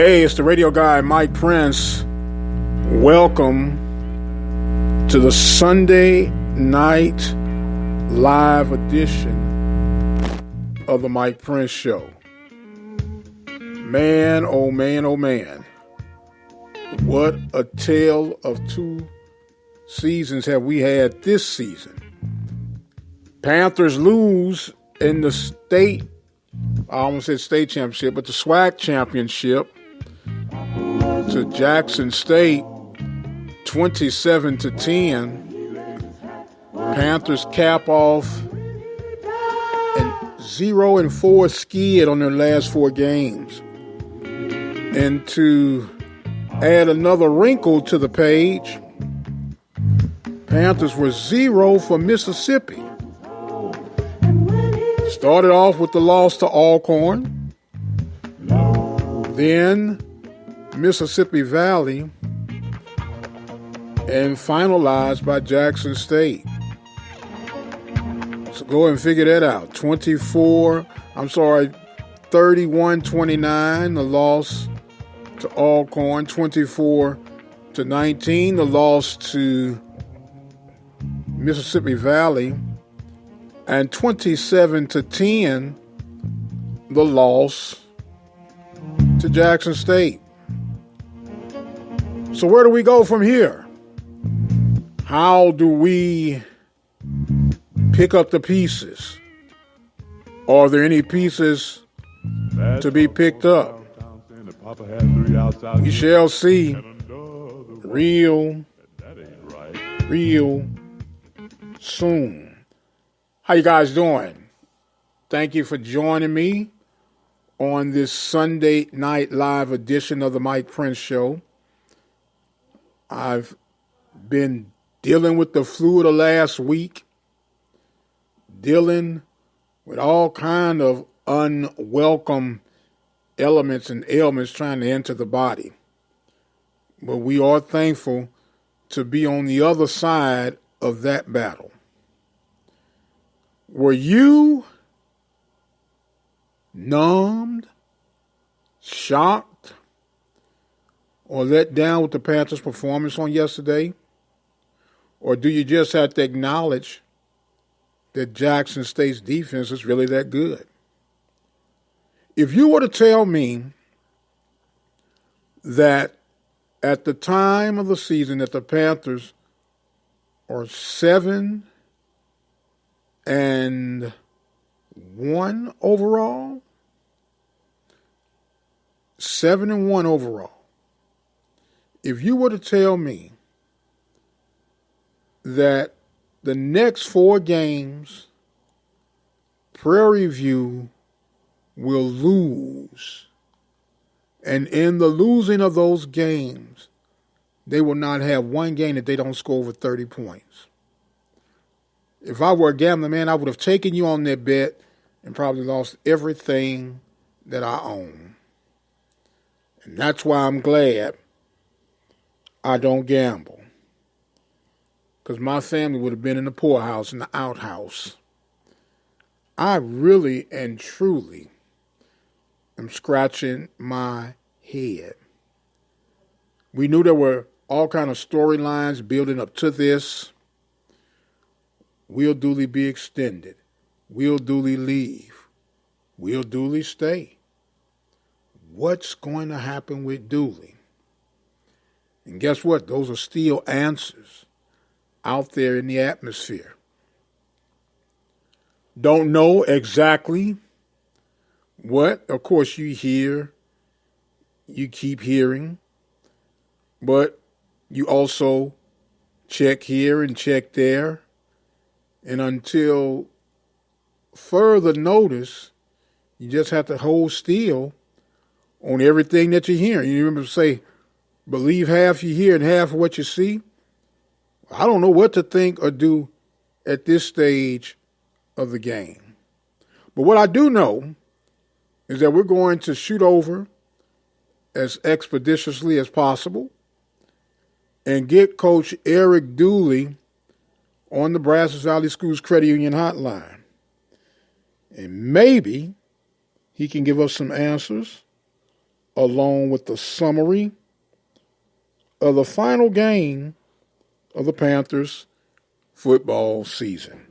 Hey, it's the radio guy, Mike Prince. Welcome to the Sunday night live edition of the Mike Prince Show. Man, oh man, oh man. What a tale of two seasons have we had this season. Panthers lose in the state, I almost said state championship, but the SWAC championship to Jackson State, 27-10. Panthers cap off and 0-4 skid on their last four games. And to add another wrinkle to the page, Panthers were 0 for Mississippi. Started off with the loss to Alcorn, then Mississippi Valley, and finalized by Jackson State. So go and figure that out. 31-29, the loss to Alcorn. 24-19, the loss to Mississippi Valley. And 27-10, the loss to Jackson State. So where do we go from here? How do we pick up the pieces? Are there any pieces to be picked up? We shall see real soon. How you guys doing? Thank you for joining me on this Sunday night live edition of the Mike Prince Show. I've been dealing with the flu the last week, dealing with all kind of unwelcome elements and ailments trying to enter the body. But we are thankful to be on the other side of that battle. Were you numbed, shocked, or let down with the Panthers' performance on yesterday? Or do you just have to acknowledge that Jackson State's defense is really that good? If you were to tell me that at the time of the season that the Panthers are 7-1 overall, 7-1 overall, if you were to tell me that the next four games, Prairie View will lose, and in the losing of those games, they will not have one game that they don't score over 30 points. If I were a gambling man, I would have taken you on that bet and probably lost everything that I own. And that's why I'm glad I don't gamble. Because my family would have been in the poorhouse, in the outhouse. I really and truly am scratching my head. We knew there were all kind of storylines building up to this. Will Dooley be extended? Will Dooley leave? Will Dooley stay? What's going to happen with Dooley? And guess what? Those are still answers out there in the atmosphere. Don't know exactly what, of course, you keep hearing, but you also check here and check there. And until further notice, you just have to hold still on everything that you're hearing. You remember to say, believe half you hear and half of what you see. I don't know what to think or do at this stage of the game. But what I do know is that we're going to shoot over as expeditiously as possible and get Coach Eric Dooley on the Brazos Valley Schools Credit Union hotline. And maybe he can give us some answers along with the summary of the final game of the Panthers football season.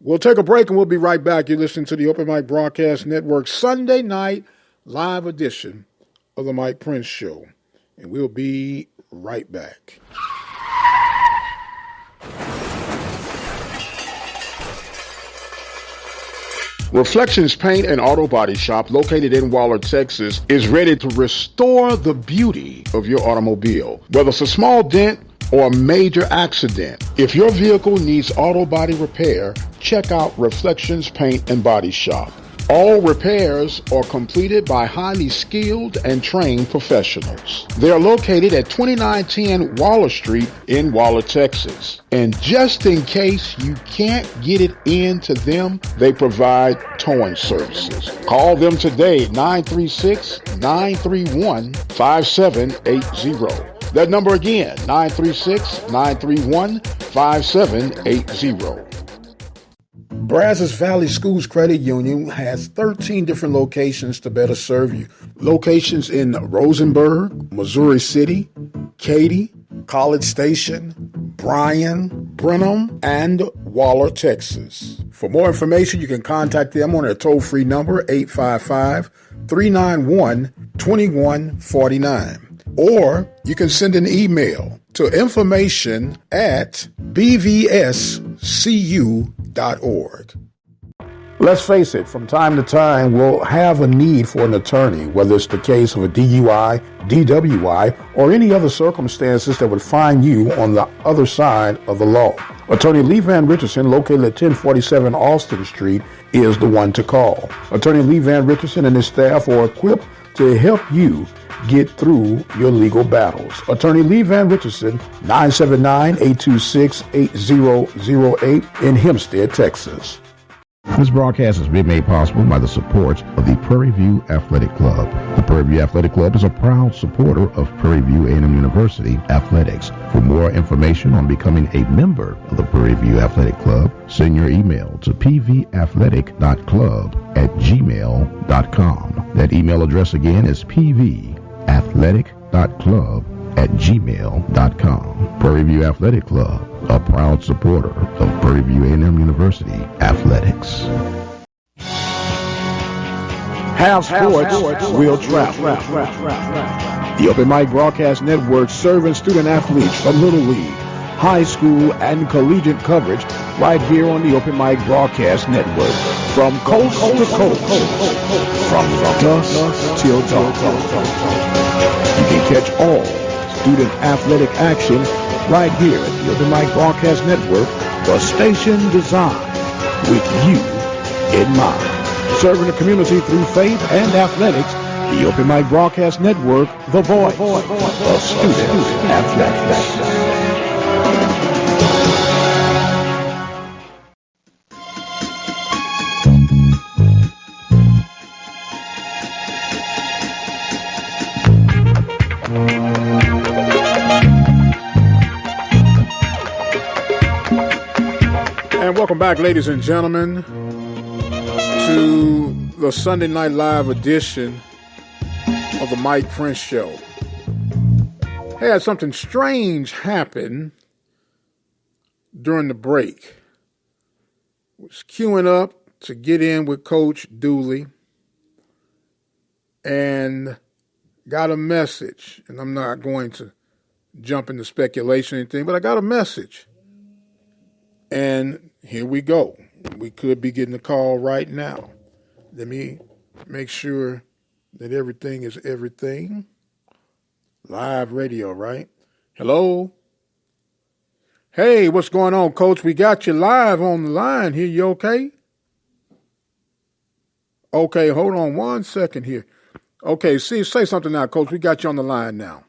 We'll take a break and we'll be right back. You're listening to the Open Mic Broadcast Network Sunday night live edition of the Mike Prince Show. And we'll be right back. Reflections Paint and Auto Body Shop, located in Waller, Texas, is ready to restore the beauty of your automobile. Whether it's a small dent or a major accident, if your vehicle needs auto body repair, check out Reflections Paint and Body Shop. All repairs are completed by highly skilled and trained professionals. They are located at 2910 Waller Street in Waller, Texas. And just in case you can't get it in to them, they provide towing services. Call them today, 936-931-5780. That number again, 936-931-5780. Brazos Valley Schools Credit Union has 13 different locations to better serve you. Locations in Rosenberg, Missouri City, Katy, College Station, Bryan, Brenham, and Waller, Texas. For more information, you can contact them on their toll-free number, 855-391-2149. Or you can send an email to information@bvscu.org. Let's face it, from time to time, we'll have a need for an attorney, whether it's the case of a DUI, DWI, or any other circumstances that would find you on the other side of the law. Attorney Lee Van Richardson, located at 1047 Austin Street, is the one to call. Attorney Lee Van Richardson and his staff are equipped to help you get through your legal battles. Attorney Lee Van Richardson, 979-826-8008 in Hempstead, Texas. This broadcast has been made possible by the support of the Prairie View Athletic Club. The Prairie View Athletic Club is a proud supporter of Prairie View A&M University athletics. For more information on becoming a member of the Prairie View Athletic Club, send your email to pvathletic.club@gmail.com. That email address again is pvathletic.club@gmail.com. Prairie View Athletic Club, a proud supporter of Prairie View A&M University athletics. Have sports, will travel. The Open Mic Broadcast Network serving student athletes from Little League, high school, and collegiate coverage right here on the Open Mic Broadcast Network. From coast to coast, from dusk till dawn. You can catch all student athletic action right here at the Open Mic Broadcast Network, the station designed with you in mind. Serving the community through faith and athletics, the Open Mic Broadcast Network, the voice of student athletics. And welcome back, ladies and gentlemen, to the Sunday Night Live edition of the Mike Prince Show. Had something strange happen during the break. Was queuing up to get in with Coach Dooley and got a message. And I'm not going to jump into speculation or anything, but I got a message. And here we go. We could be getting a call right now. Let me make sure that everything is everything. Live radio, right? Hello? Hey, what's going on, Coach? We got you live on the line here. You okay? Okay, hold on 1 second here. Okay, say something now, Coach. We got you on the line now.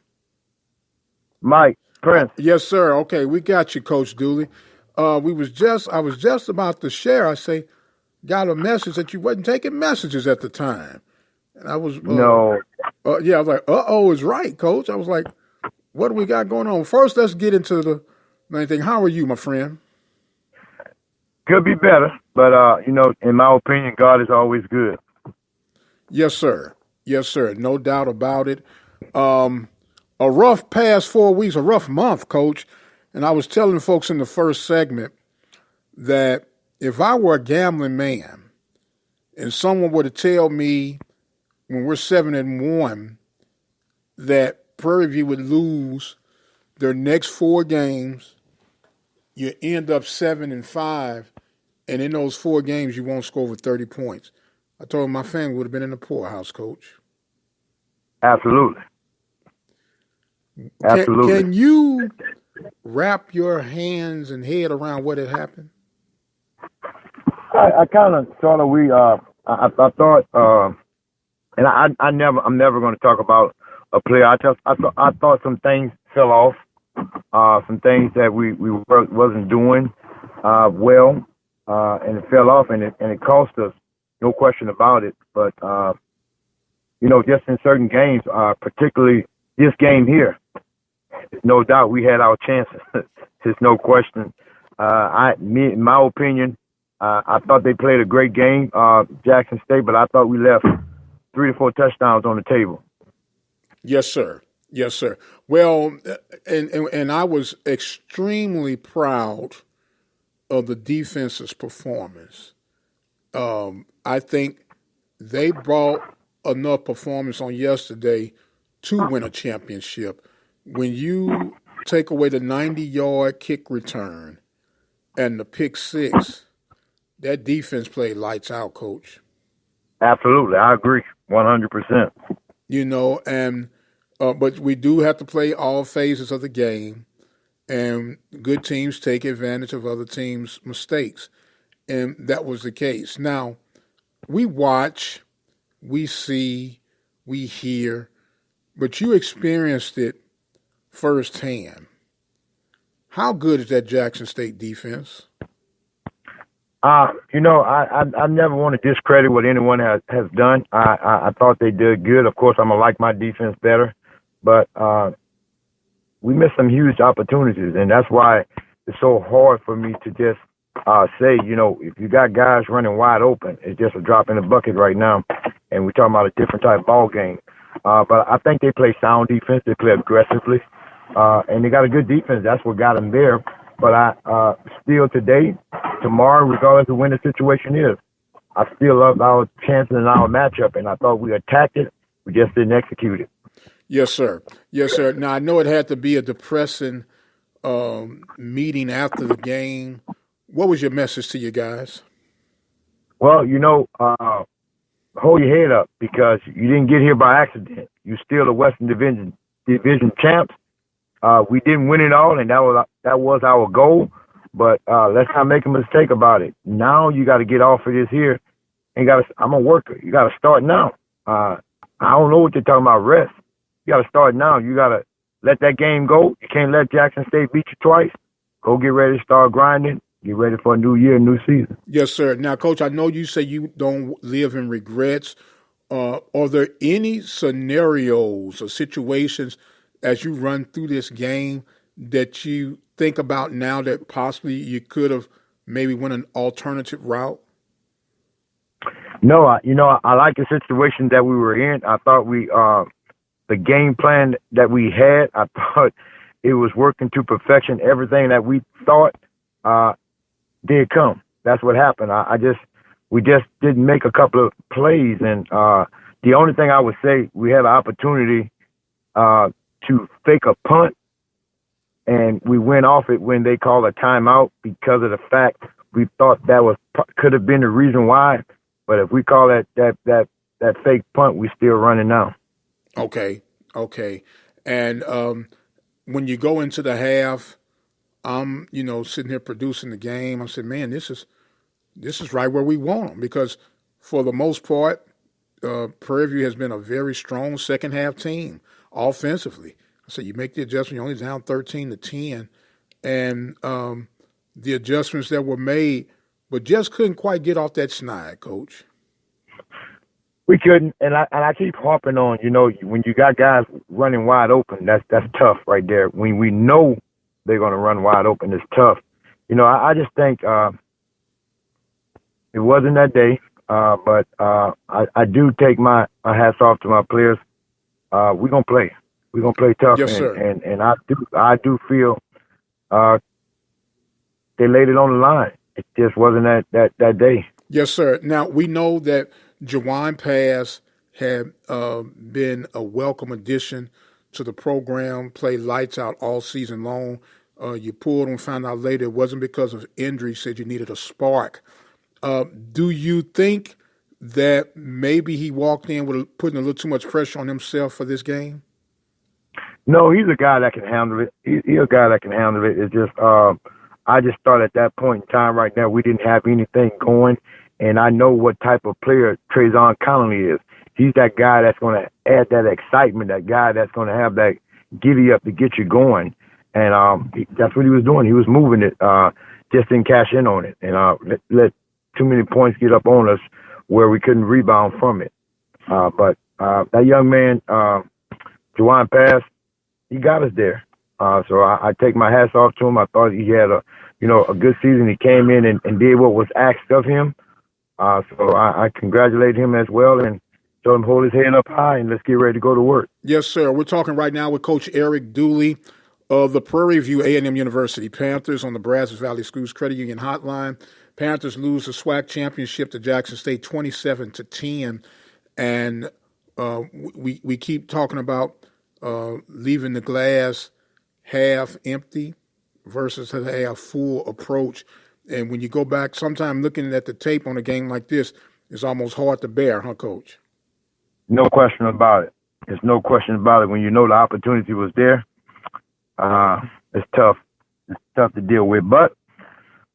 Mike Prince. Yes, sir. Okay, we got you, Coach Dooley. I was just about to share. I got a message that you wasn't taking messages at the time, and I was no. I was like, it's right, Coach. I was like, what do we got going on? First, let's get into the main thing. How are you, my friend? Could be better, but in my opinion, God is always good. Yes, sir. Yes, sir. No doubt about it. A rough past 4 weeks, a rough month, Coach. And I was telling folks in the first segment that if I were a gambling man and someone were to tell me when we're 7-1 that Prairie View would lose their next 4 games, you end up 7-5, and in those 4 games you won't score over 30 points. I told him my family would have been in the poorhouse, Coach. Absolutely. Can you wrap your hands and head around what had happened? I kind of sort of I thought and I'm never going to talk about a player. I thought some things fell off, some things that we wasn't doing well, and it fell off, and it cost us, no question about it. But just in certain games, particularly this game here, no doubt we had our chances. There's no question. In my opinion, I thought they played a great game, Jackson State, but I thought we left 3 to 4 touchdowns on the table. Yes, sir. Yes, sir. Well, and I was extremely proud of the defense's performance. I think they brought enough performance on yesterday to win a championship. When you take away the 90-yard kick return and the pick six, that defense played lights out, Coach. Absolutely. I agree 100%. But we do have to play all phases of the game, and good teams take advantage of other teams' mistakes, and that was the case. Now, we watch, we see, we hear, but you experienced it firsthand. How good is that Jackson State defense? I never want to discredit what anyone has done. I thought they did good. Of course, I'm going to like my defense better. But we missed some huge opportunities, and that's why it's so hard for me to just say, if you got guys running wide open, it's just a drop in the bucket right now, and we're talking about a different type of ball game. But I think they play sound defense. They play aggressively, and they got a good defense. That's what got them there. But I still today, tomorrow, regardless of when the situation is, I still love our chances in our matchup, and I thought we attacked it. We just didn't execute it. Yes, sir. Yes, sir. Now, I know it had to be a depressing meeting after the game. What was your message to you guys? Well, hold your head up because you didn't get here by accident. You're still the Western Division champs. We didn't win it all, and that was our goal. But let's not make a mistake about it. Now you got to get off of this here. And I'm a worker. You got to start now. I don't know what you're talking about rest. You got to start now. You got to let that game go. You can't let Jackson State beat you twice. Go get ready to start grinding. Get ready for a new year, new season. Yes, sir. Now, Coach, I know you say you don't live in regrets. Are there any scenarios or situations as you run through this game that you think about now that possibly you could have maybe went an alternative route? No, I like the situation that we were in. I thought the game plan that we had, I thought it was working to perfection. Everything that we thought did come. That's what happened. We just didn't make a couple of plays, and the only thing I would say, we had an opportunity to fake a punt, and we went off it when they called a timeout because of the fact we thought that could have been the reason why. But if we call that fake punt, we still running now. Okay. And when you go into the half, I'm sitting here producing the game. I said, man, this is right where we want them because for the most part, Prairie View has been a very strong second half team offensively. I said, you make the adjustment, you're only down 13-10, and the adjustments that were made, but just couldn't quite get off that snide, Coach. We couldn't, and I keep harping on, when you got guys running wide open, that's tough right there. When we know they're going to run wide open, it's tough. I just think it wasn't that day. But I do take my hats off to my players. We're gonna play. We're gonna play tough, Yes, sir. and I do feel they laid it on the line. It just wasn't that day. Yes, sir. Now, we know that Jawan Pass had been a welcome addition to the program, played lights out all season long. You pulled him, found out later it wasn't because of injury, said you needed a spark. Do you think that maybe he walked in with putting a little too much pressure on himself for this game? No, he's a guy that can handle it. He's a guy that can handle it. It's just I just thought at that point in time right now we didn't have anything going, and I know what type of player Trayvon Connolly is. He's that guy that's going to add that excitement, that guy that's going to have that giddy up to get you going. And that's what he was doing. He was moving it, just didn't cash in on it, and let too many points get up on us where we couldn't rebound from it. But that young man, Jawan Pass, he got us there. So I take my hats off to him. I thought he had a good season. He came in and did what was asked of him. So I congratulate him as well and told him hold his head up high and let's get ready to go to work. Yes, sir. We're talking right now with Coach Eric Dooley of the Prairie View A&M University Panthers on the Brazos Valley Schools Credit Union Hotline. Panthers lose the SWAC championship to Jackson State 27-10, and we keep talking about leaving the glass half empty versus a half full approach. And when you go back, sometime looking at the tape on a game like this, it's almost hard to bear, huh, Coach? No question about it. There's no question about it. When you know the opportunity was there, it's tough. It's tough to deal with. But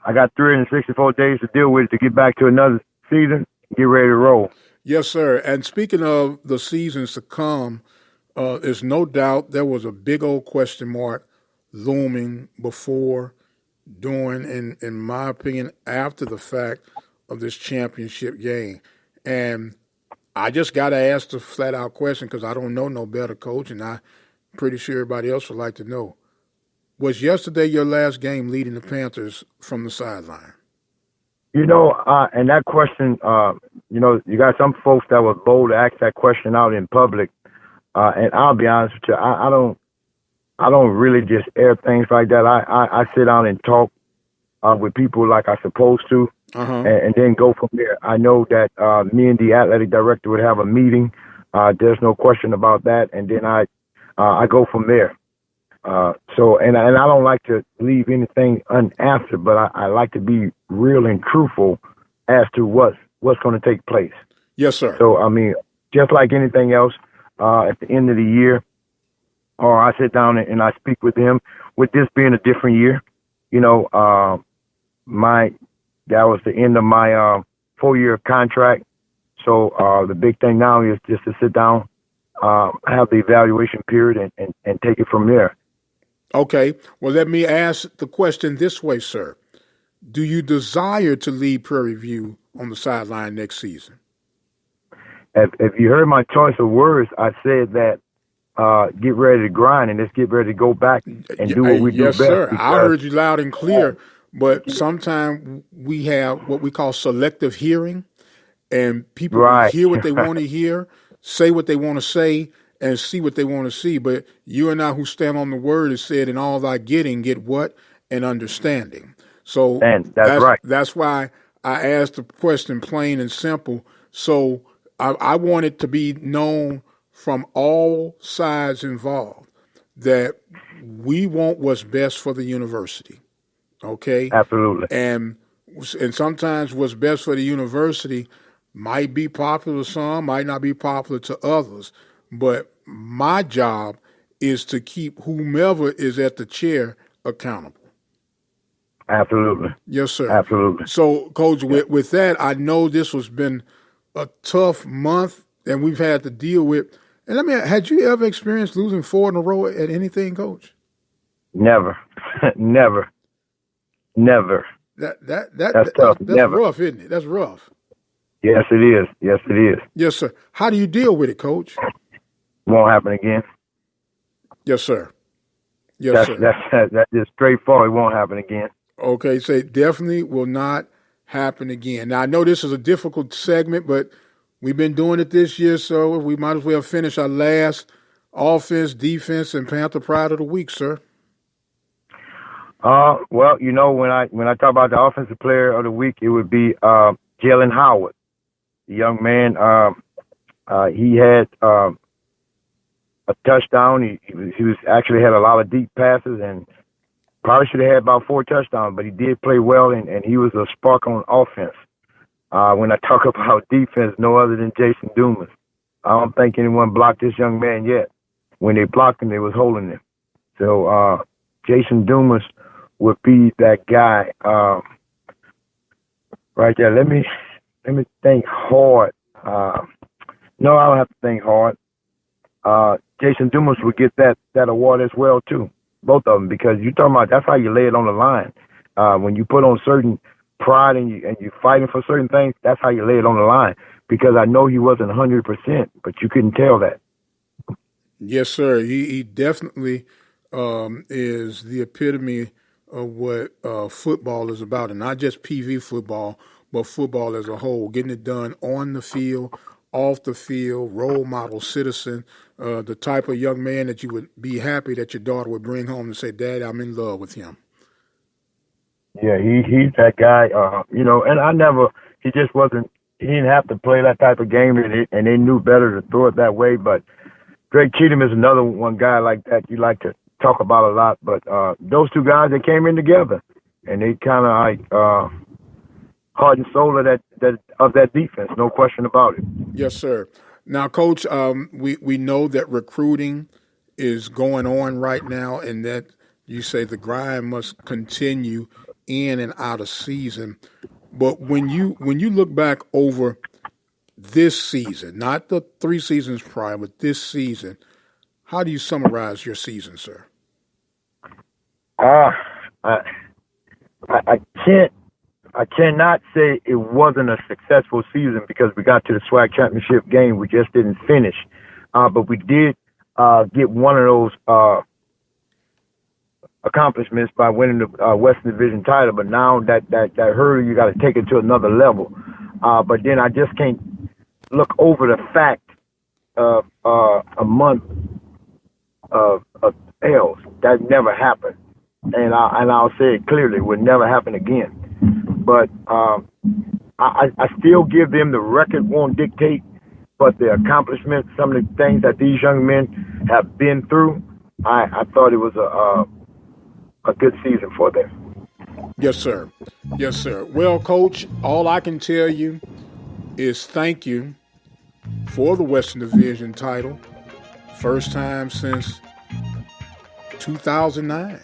I got 364 days to deal with it to get back to another season, get ready to roll. Yes, sir. And speaking of the seasons to come, there's no doubt there was a big old question mark looming before, during, and in my opinion, after the fact of this championship game. And I just got to ask the flat-out question because I don't know no better, Coach, and I'm pretty sure everybody else would like to know. Was yesterday your last game leading the Panthers from the sideline? And that question, you got some folks that were bold to ask that question out in public. And I'll be honest with you, I don't really just air things like that. I sit down and talk with people like I'm supposed to, and then go from there. I know that me and the athletic director would have a meeting. There's no question about that. And then I go from there. So I don't like to leave anything unanswered, but I like to be real and truthful as to what's going to take place. Yes, sir. So, I mean, just like anything else, at the end of the year, or I sit down and I speak with them. With this being a different year, that was the end of my 4-year contract. So the big thing now is just to sit down, have the evaluation period, and take it from there. Okay. Well, let me ask the question this way, sir. Do you desire to lead Prairie View on the sideline next season? If you heard my choice of words, I said that get ready to grind and let's get ready to go back and do what we do best. Yes, sir. I heard you loud and clear, but sometimes we have what we call selective hearing, and people hear what they want to hear, say what they want to say, and see what they want to see. But you and I who stand on the word has said, in all thy getting, get what? An understanding. So that's right. That's why I asked the question plain and simple. So I want it to be known from all sides involved that we want what's best for the university. Okay? Absolutely. And sometimes what's best for the university might be popular to some, might not be popular to others. But my job is to keep whomever is at the chair accountable. Absolutely. Yes, sir. Absolutely. So, Coach, with that, I know this has been a tough month and we've had to deal with. And had you ever experienced losing 4 in a row at anything, Coach? Never. Never. That's tough. That's Never. rough, isn't it? That's rough. Yes, it is. Yes, it is. Yes, sir. How do you deal with it, Coach? Won't happen again. Yes, sir. Yes, sir. That's just straightforward. It won't happen again. Okay, so it definitely will not happen again. Now, I know this is a difficult segment, but we've been doing it this year, so we might as well finish our last offense, defense, and Panther Pride of the Week, sir. Well, when I talk about the offensive player of the week, it would be Jalen Howard, the young man. He had a touchdown. He was actually had a lot of deep passes and probably should have had about 4 touchdowns, but he did play well, and he was a spark on offense. When I talk about defense, no other than Jason Dumas. I don't think anyone blocked this young man yet. When they blocked him, they was holding him. So Jason Dumas would be that guy right there. Let me think hard. No, I don't have to think hard. Jason Dumas would get that award as well too, both of them, because you're talking about that's how you lay it on the line. When you put on certain pride and you're fighting for certain things, that's how you lay it on the line. Because I know he wasn't 100%, but you couldn't tell that. Yes, sir. He definitely is the epitome of what football is about, and not just PV football, but football as a whole, getting it done on the field, off the field, role model, citizen, the type of young man that you would be happy that your daughter would bring home and say, Dad, I'm in love with him. Yeah, he's that guy, and he just wasn't, he didn't have to play that type of game, and they knew better to throw it that way, but Greg Cheatham is another one guy like that you like to talk about a lot, but those two guys, they came in together, and they kind of like heart and soul of that defense, no question about it. Yes, sir. Now, Coach, we know that recruiting is going on right now, and that you say the grind must continue in and out of season. But when you look back over this season, not the 3 seasons prior, but this season, how do you summarize your season, sir? I cannot say it wasn't a successful season because we got to the SWAC championship game. We just didn't finish. But we did get one of those accomplishments by winning the Western Division title. But now that hurdle, you got to take it to another level. But then I just can't look over the fact of a month of L's. That never happened. And I'll say it clearly, it would never happen again. But I still give them the record won't dictate, but the accomplishments, some of the things that these young men have been through, I thought it was a good season for them. Yes, sir. Yes, sir. Well, Coach, all I can tell you is thank you for the Western Division title. First time since 2009.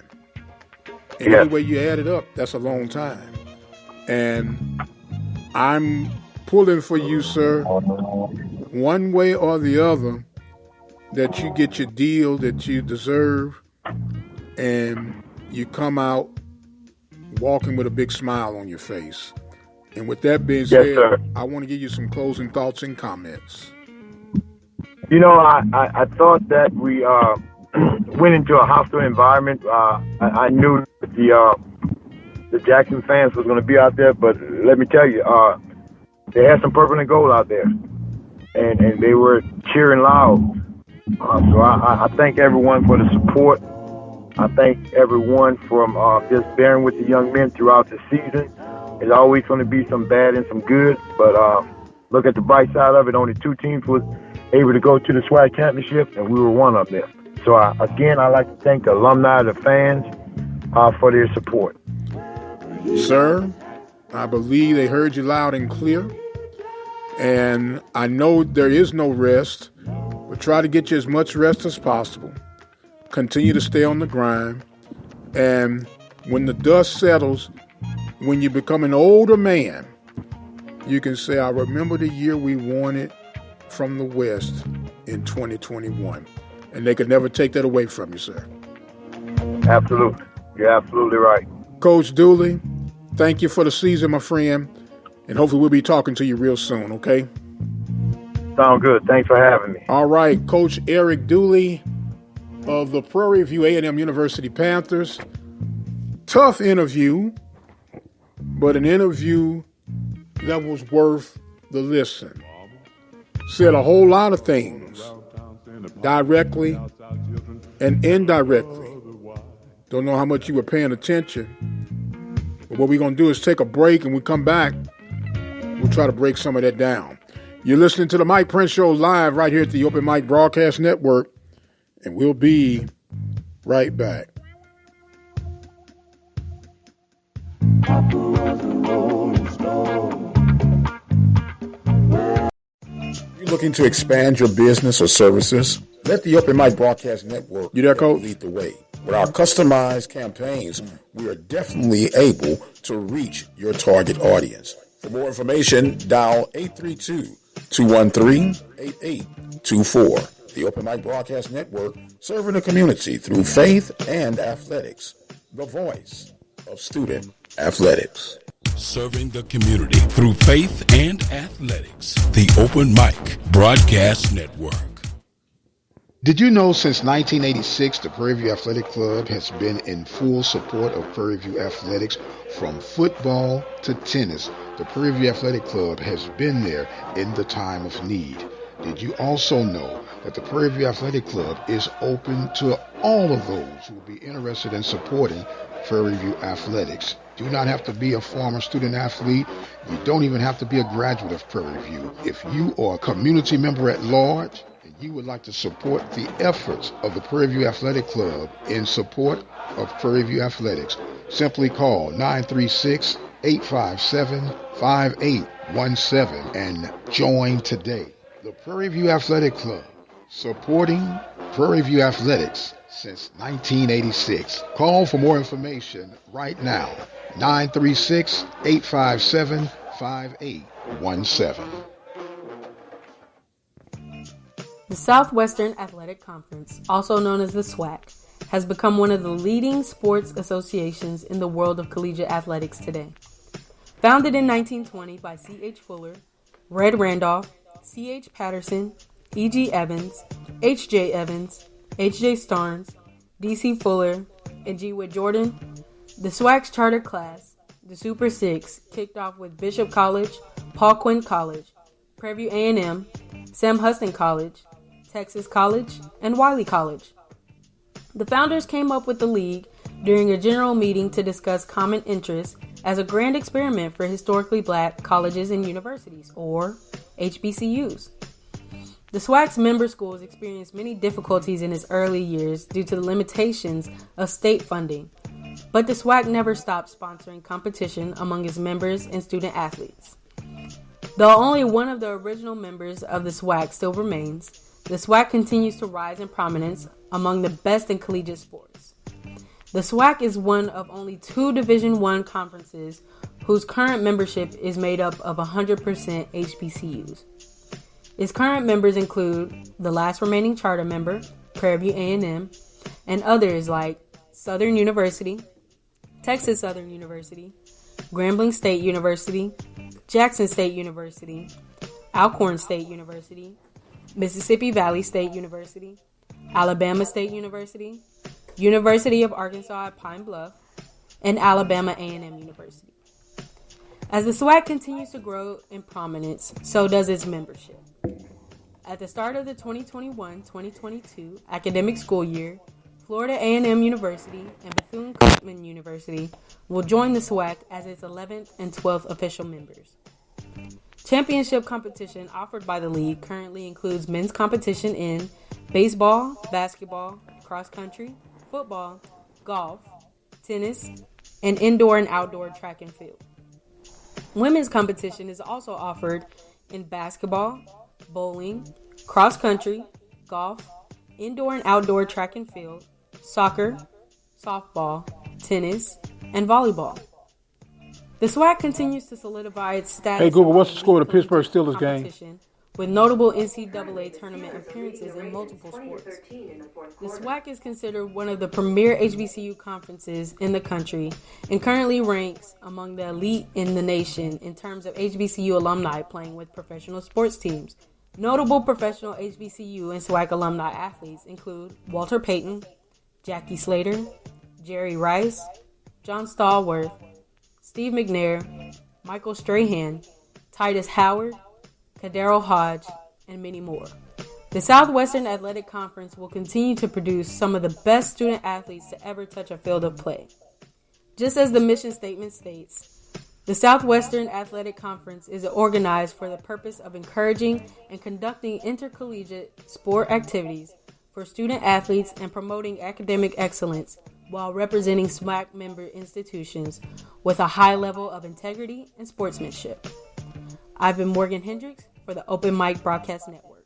And any way you add it up, that's a long time. And I'm pulling for you, sir, one way or the other, that you get your deal that you deserve and you come out walking with a big smile on your face. And with that being said, sir. I want to give you some closing thoughts and comments. I thought that we went into a hostile environment. I knew that the Jackson fans was going to be out there, but let me tell you, they had some purple and gold out there, and they were cheering loud. So I thank everyone for the support. I thank everyone from just bearing with the young men throughout the season. There's always going to be some bad and some good, but look at the bright side of it. Only 2 teams was able to go to the SWAC championship, and we were one of them. So, again, I'd like to thank the alumni, the fans, for their support. Sir, I believe they heard you loud and clear. And I know there is no rest, but try to get you as much rest as possible. Continue to stay on the grind. And when the dust settles, when you become an older man, you can say, I remember the year we won it from the West in 2021. And they could never take that away from you, sir. Absolutely. You're absolutely right. Coach Dooley, thank you for the season, my friend. And hopefully we'll be talking to you real soon, okay? Sound good. Thanks for having me. All right, Coach Eric Dooley of the Prairie View A&M University Panthers. Tough interview, but an interview that was worth the listen. Said a whole lot of things, directly and indirectly. Don't know how much you were paying attention. But what we're going to do is take a break, and we come back, we'll try to break some of that down. You're listening to the Mike Prince Show live right here at the Open Mic Broadcast Network, and we'll be right back. You're looking to expand your business or services? Let the Open Mic Broadcast Network lead the way. With our customized campaigns, we are definitely able to reach your target audience. For more information, dial 832-213-8824. The Open Mic Broadcast Network, serving the community through faith and athletics. The voice of student athletics. Serving the community through faith and athletics. The Open Mic Broadcast Network. Did you know since 1986, the Prairie View Athletic Club has been in full support of Prairie View athletics from football to tennis? The Prairie View Athletic Club has been there in the time of need. Did you also know that the Prairie View Athletic Club is open to all of those who will be interested in supporting Prairie View athletics? Do not have to be a former student athlete. You don't even have to be a graduate of Prairie View. If you are a community member at large, you would like to support the efforts of the Prairie View Athletic Club in support of Prairie View athletics, simply call 936-857-5817 and join today. The Prairie View Athletic Club, supporting Prairie View athletics since 1986. Call for more information right now, 936-857-5817. The Southwestern Athletic Conference, also known as the SWAC, has become one of the leading sports associations in the world of collegiate athletics today. Founded in 1920 by C.H. Fuller, Red Randolph, C.H. Patterson, E.G. Evans, H.J. Evans, H.J. Starnes, D.C. Fuller, and G. Whit Jordan, the SWAC's charter class, the Super Six, kicked off with Bishop College, Paul Quinn College, Prairie View A&M, Sam Houston College, Texas College, and Wiley College. The founders came up with the league during a general meeting to discuss common interests as a grand experiment for historically black colleges and universities, or HBCUs. The SWAC's member schools experienced many difficulties in its early years due to the limitations of state funding, but the SWAC never stopped sponsoring competition among its members and student athletes. Though only one of the original members of the SWAC still remains, the SWAC continues to rise in prominence among the best in collegiate sports. The SWAC is one of only 2 Division I conferences whose current membership is made up of 100% HBCUs. Its current members include the last remaining charter member, Prairie View A&M, and others like Southern University, Texas Southern University, Grambling State University, Jackson State University, Alcorn State University, Mississippi Valley State University, Alabama State University, University of Arkansas at Pine Bluff, and Alabama A&M University. As the SWAC continues to grow in prominence, so does its membership. At the start of the 2021-2022 academic school year, Florida A&M University and Bethune-Cookman University will join the SWAC as its 11th and 12th official members. Championship competition offered by the league currently includes men's competition in baseball, basketball, cross country, football, golf, tennis, and indoor and outdoor track and field. Women's competition is also offered in basketball, bowling, cross country, golf, indoor and outdoor track and field, soccer, softball, tennis, and volleyball. The SWAC continues to solidify its status. Hey Google, what's the score of the Pittsburgh Steelers game? With notable NCAA tournament appearances in multiple sports. The SWAC is considered one of the premier HBCU conferences in the country and currently ranks among the elite in the nation in terms of HBCU alumni playing with professional sports teams. Notable professional HBCU and SWAC alumni athletes include Walter Payton, Jackie Slater, Jerry Rice, John Stallworth, Steve McNair, Michael Strahan, Titus Howard, Kadero Hodge, and many more. The Southwestern Athletic Conference will continue to produce some of the best student athletes to ever touch a field of play. Just as the mission statement states, the Southwestern Athletic Conference is organized for the purpose of encouraging and conducting intercollegiate sport activities for student athletes and promoting academic excellence while representing SWAC member institutions with a high level of integrity and sportsmanship. I've been Morgan Hendricks for the Open Mic Broadcast Network.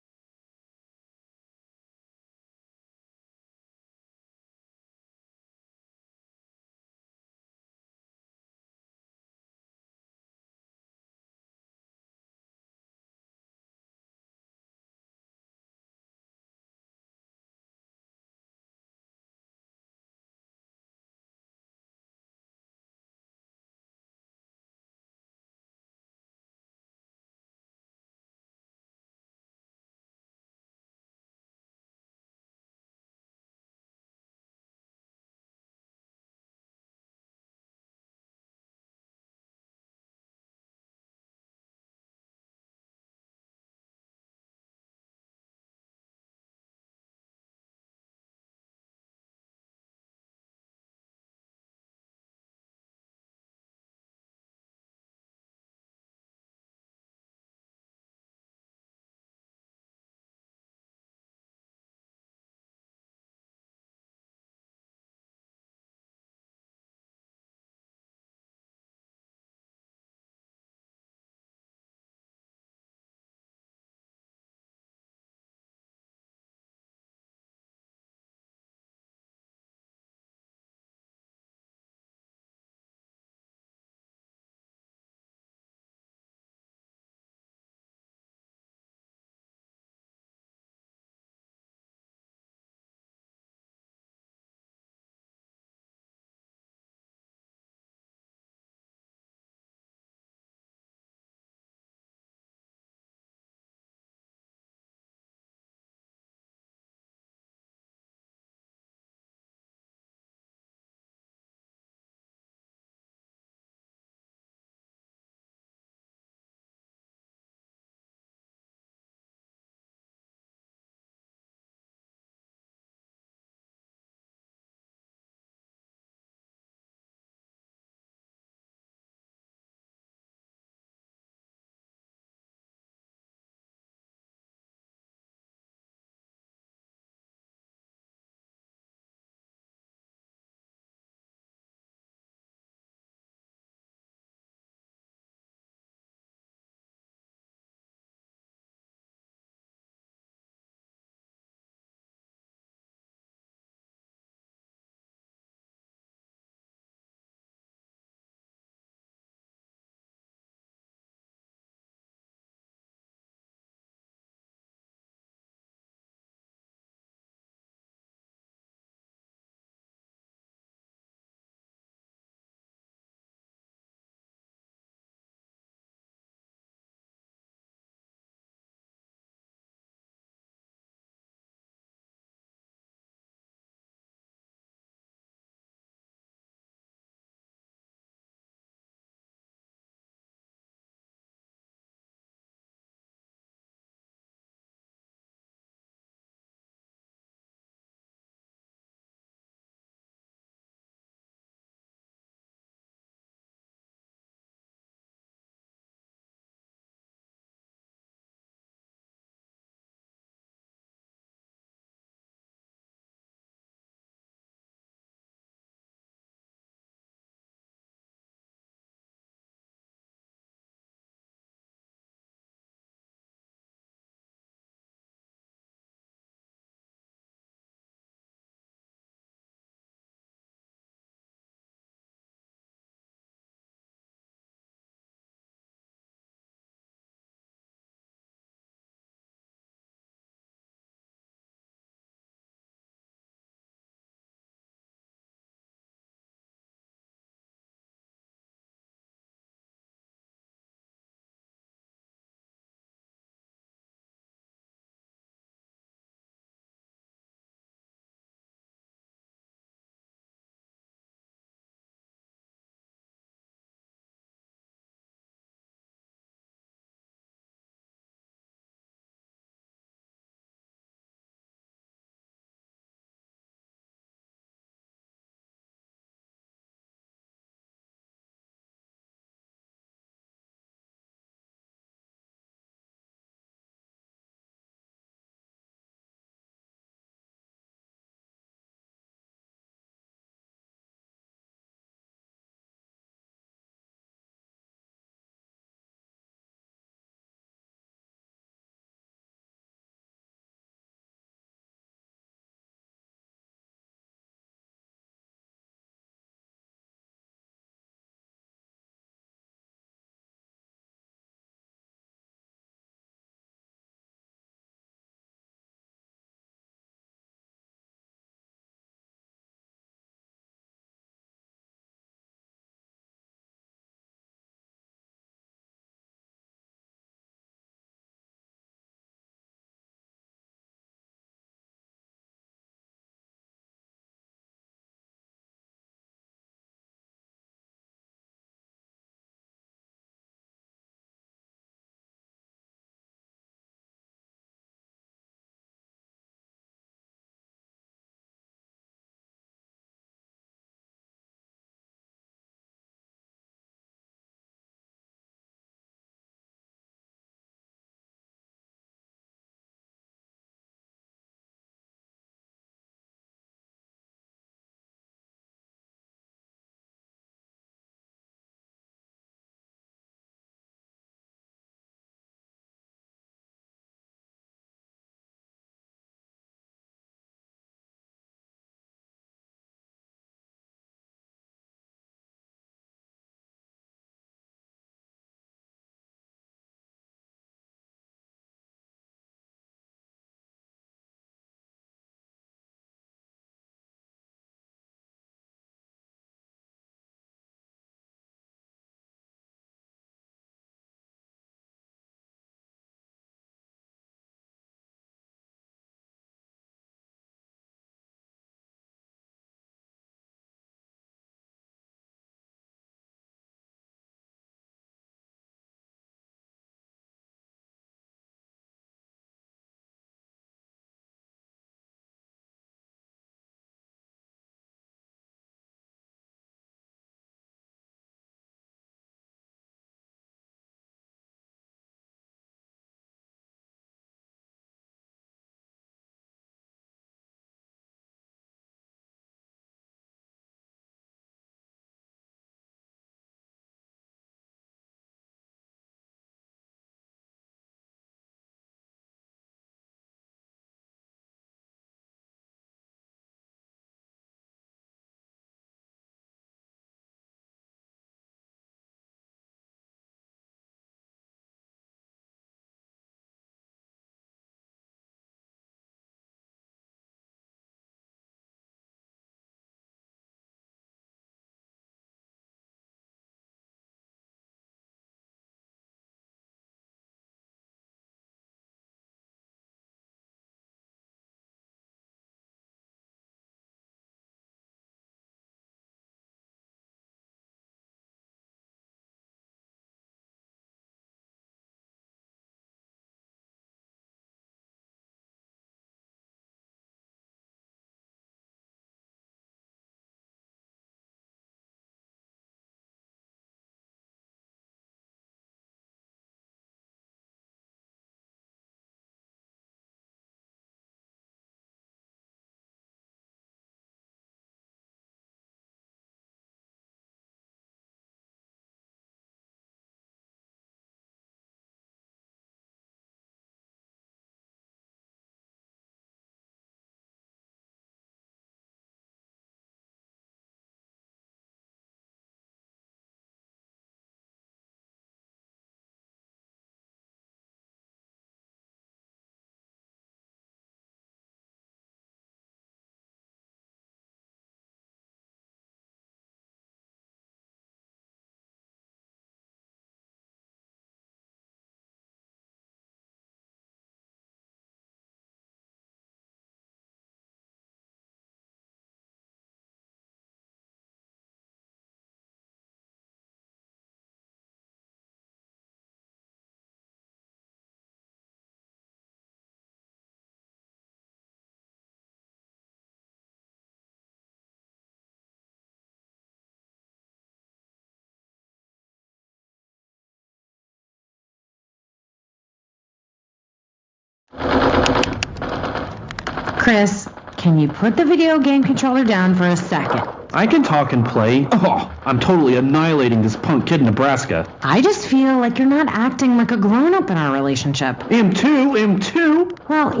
Chris, can you put the video game controller down for a second? I can talk and play. Oh, I'm totally annihilating this punk kid in Nebraska. I just feel like you're not acting like a grown-up in our relationship. Am too. Well,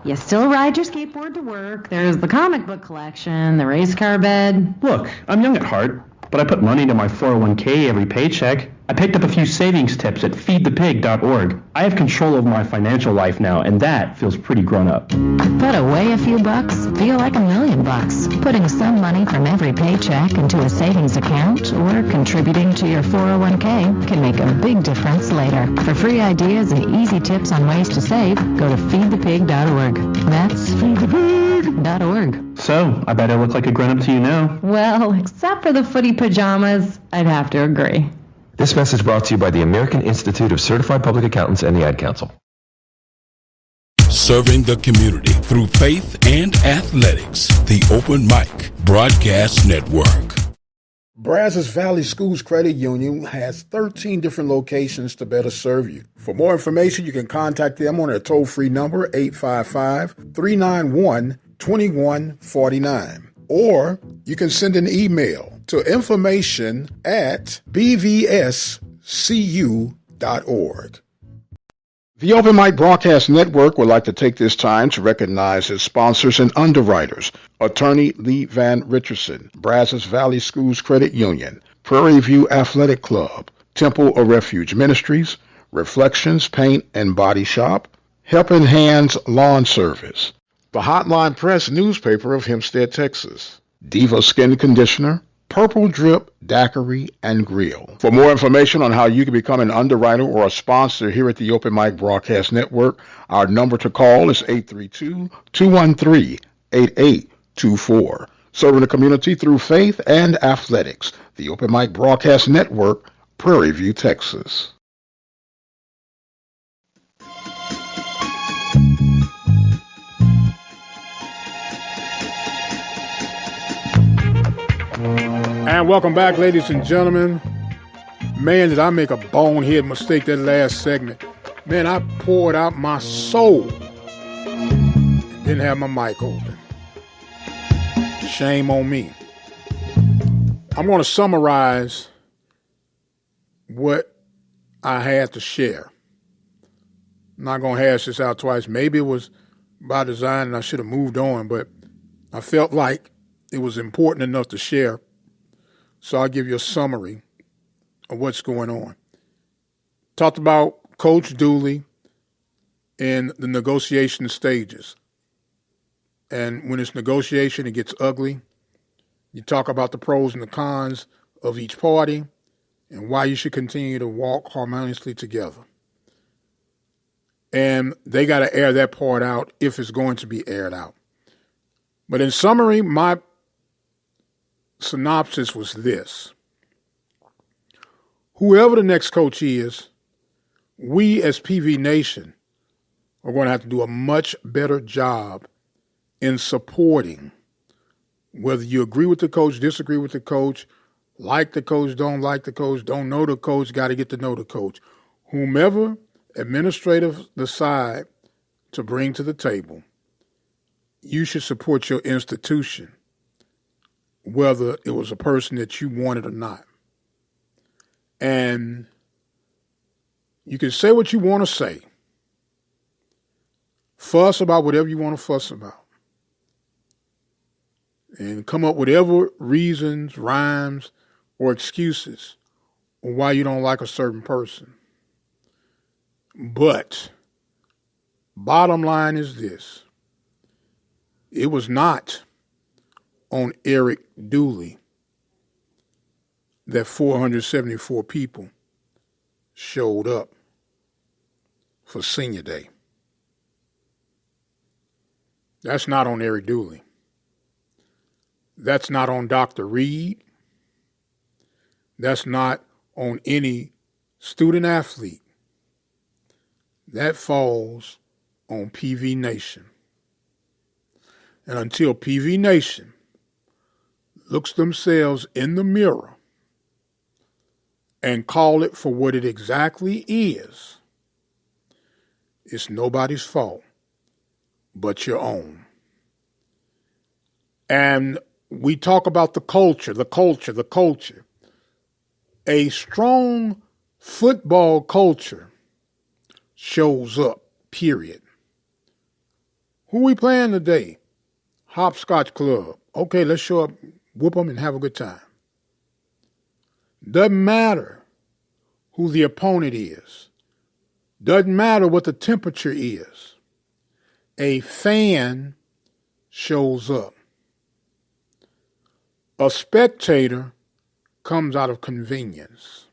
you still ride your skateboard to work. There's the comic book collection, the race car bed. Look, I'm young at heart, but I put money into my 401k every paycheck. I picked up a few savings tips at feedthepig.org. I have control of my financial life now, and that feels pretty grown up. Put away a few bucks, feel like $1,000,000. Putting some money from every paycheck into a savings account or contributing to your 401k can make a big difference later. For free ideas and easy tips on ways to save, go to feedthepig.org. That's feedthepig.org. So, I bet I look like a grown-up to you now. Well, except for the footy pajamas, I'd have to agree. This message brought to you by the American Institute of Certified Public Accountants and the Ad Council. Serving the community through faith and athletics. The Open Mic Broadcast Network. Brazos Valley Schools Credit Union has 13 different locations to better serve you. For more information, you can contact them on their toll-free number, 855-391-2149. Or you can send an email to information@bvscu.org. The Open Mic Broadcast Network would like to take this time to recognize its sponsors and underwriters: Attorney Lee Van Richardson, Brazos Valley Schools Credit Union, Prairie View Athletic Club, Temple of Refuge Ministries, Reflections Paint and Body Shop, Helping Hands Lawn Service, the Hotline Press newspaper of Hempstead, Texas, Diva Skin Conditioner, Purple Drip Daiquiri and Grill. For more information on how you can become an underwriter or a sponsor here at the Open Mic Broadcast Network, our number to call is 832-213-8824. Serving the community through faith and athletics. The Open Mic Broadcast Network, Prairie View, Texas. And welcome back, ladies and gentlemen. Man, did I make a bonehead mistake that last segment. Man, I poured out my soul. Didn't have my mic open. Shame on me. I'm going to summarize what I had to share. I'm not going to hash this out twice. Maybe it was by design and I should have moved on, but I felt like it was important enough to share. So I'll give you a summary of what's going on. Talked about Coach Dooley in the negotiation stages. And when it's negotiation, it gets ugly. You talk about the pros and the cons of each party and why you should continue to walk harmoniously together. And they got to air that part out if it's going to be aired out. But in summary, my synopsis was this. Whoever the next coach is, we as PV Nation are going to have to do a much better job in supporting, whether you agree with the coach, disagree with the coach, like the coach, don't like the coach, don't know the coach, got to get to know the coach. Whomever administrative decide to bring to the table, you should support your institution, whether it was a person that you wanted or not. And you can say what you want to say. Fuss about whatever you want to fuss about. And come up with whatever reasons, rhymes, or excuses on why you don't like a certain person. But bottom line is this. It was not on Eric Dooley that 474 people showed up for Senior Day. That's not on Eric Dooley. That's not on Dr. Reed. That's not on any student athlete. That falls on PV Nation. And until PV Nation looks themselves in the mirror and call it for what it exactly is, it's nobody's fault but your own. And we talk about the culture. A strong football culture shows up, period. Who we playing today? Hopscotch Club. Okay, let's show up, whoop them, and have a good time. Doesn't matter who the opponent is. Doesn't matter what the temperature is. A fan shows up. A spectator comes out of convenience.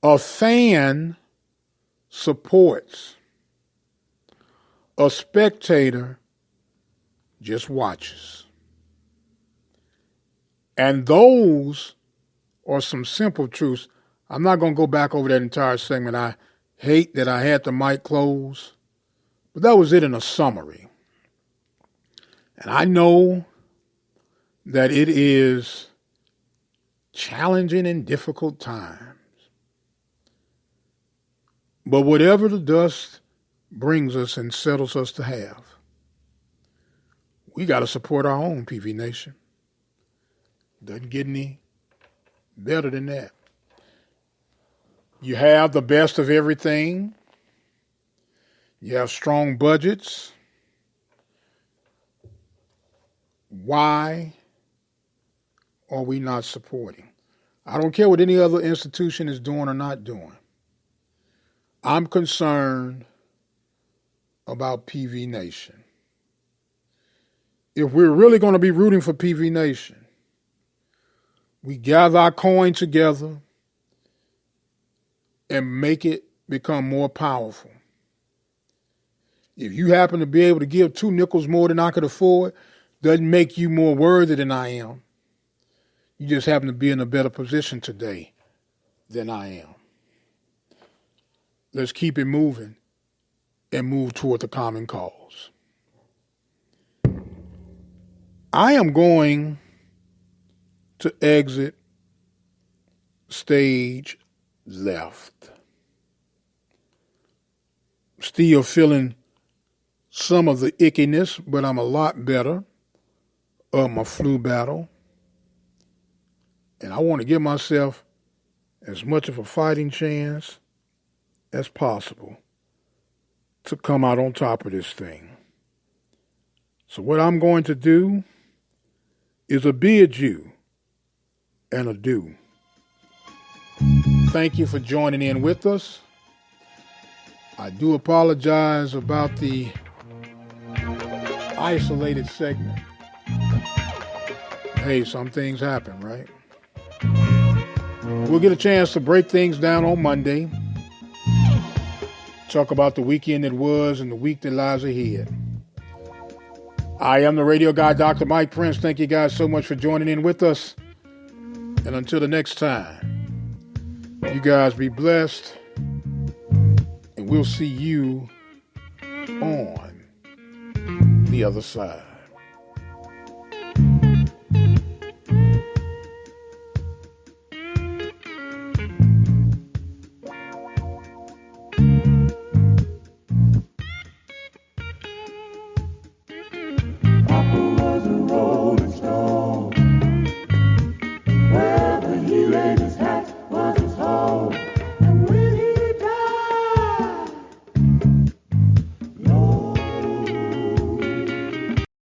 A fan supports. A spectator just watches. And those are some simple truths. I'm not going to go back over that entire segment. I hate that I had the mic closed, but that was it in a summary. And I know that it is challenging and difficult times. But whatever the dust brings us and settles us to have, we got to support our own, PV Nation. Doesn't get any better than that. You have the best of everything. You have strong budgets. Why are we not supporting? I don't care what any other institution is doing or not doing. I'm concerned about PV Nation. If we're really going to be rooting for PV Nation, we gather our coin together and make it become more powerful. If you happen to be able to give 2 nickels more than I could afford, doesn't make you more worthy than I am. You just happen to be in a better position today than I am. Let's keep it moving and move toward the common cause. I am going to exit stage left. Still feeling some of the ickiness, but I'm a lot better of my flu battle. And I want to give myself as much of a fighting chance as possible to come out on top of this thing. So what I'm going to do is a bid you and a do. Thank you for joining in with us. I do apologize about the isolated segment. Hey, some things happen, right? We'll get a chance to break things down on Monday. Talk about the weekend that was and the week that lies ahead. I am the radio guy, Dr. Mike Prince. Thank you guys so much for joining in with us. And until the next time, you guys be blessed. And we'll see you on the other side.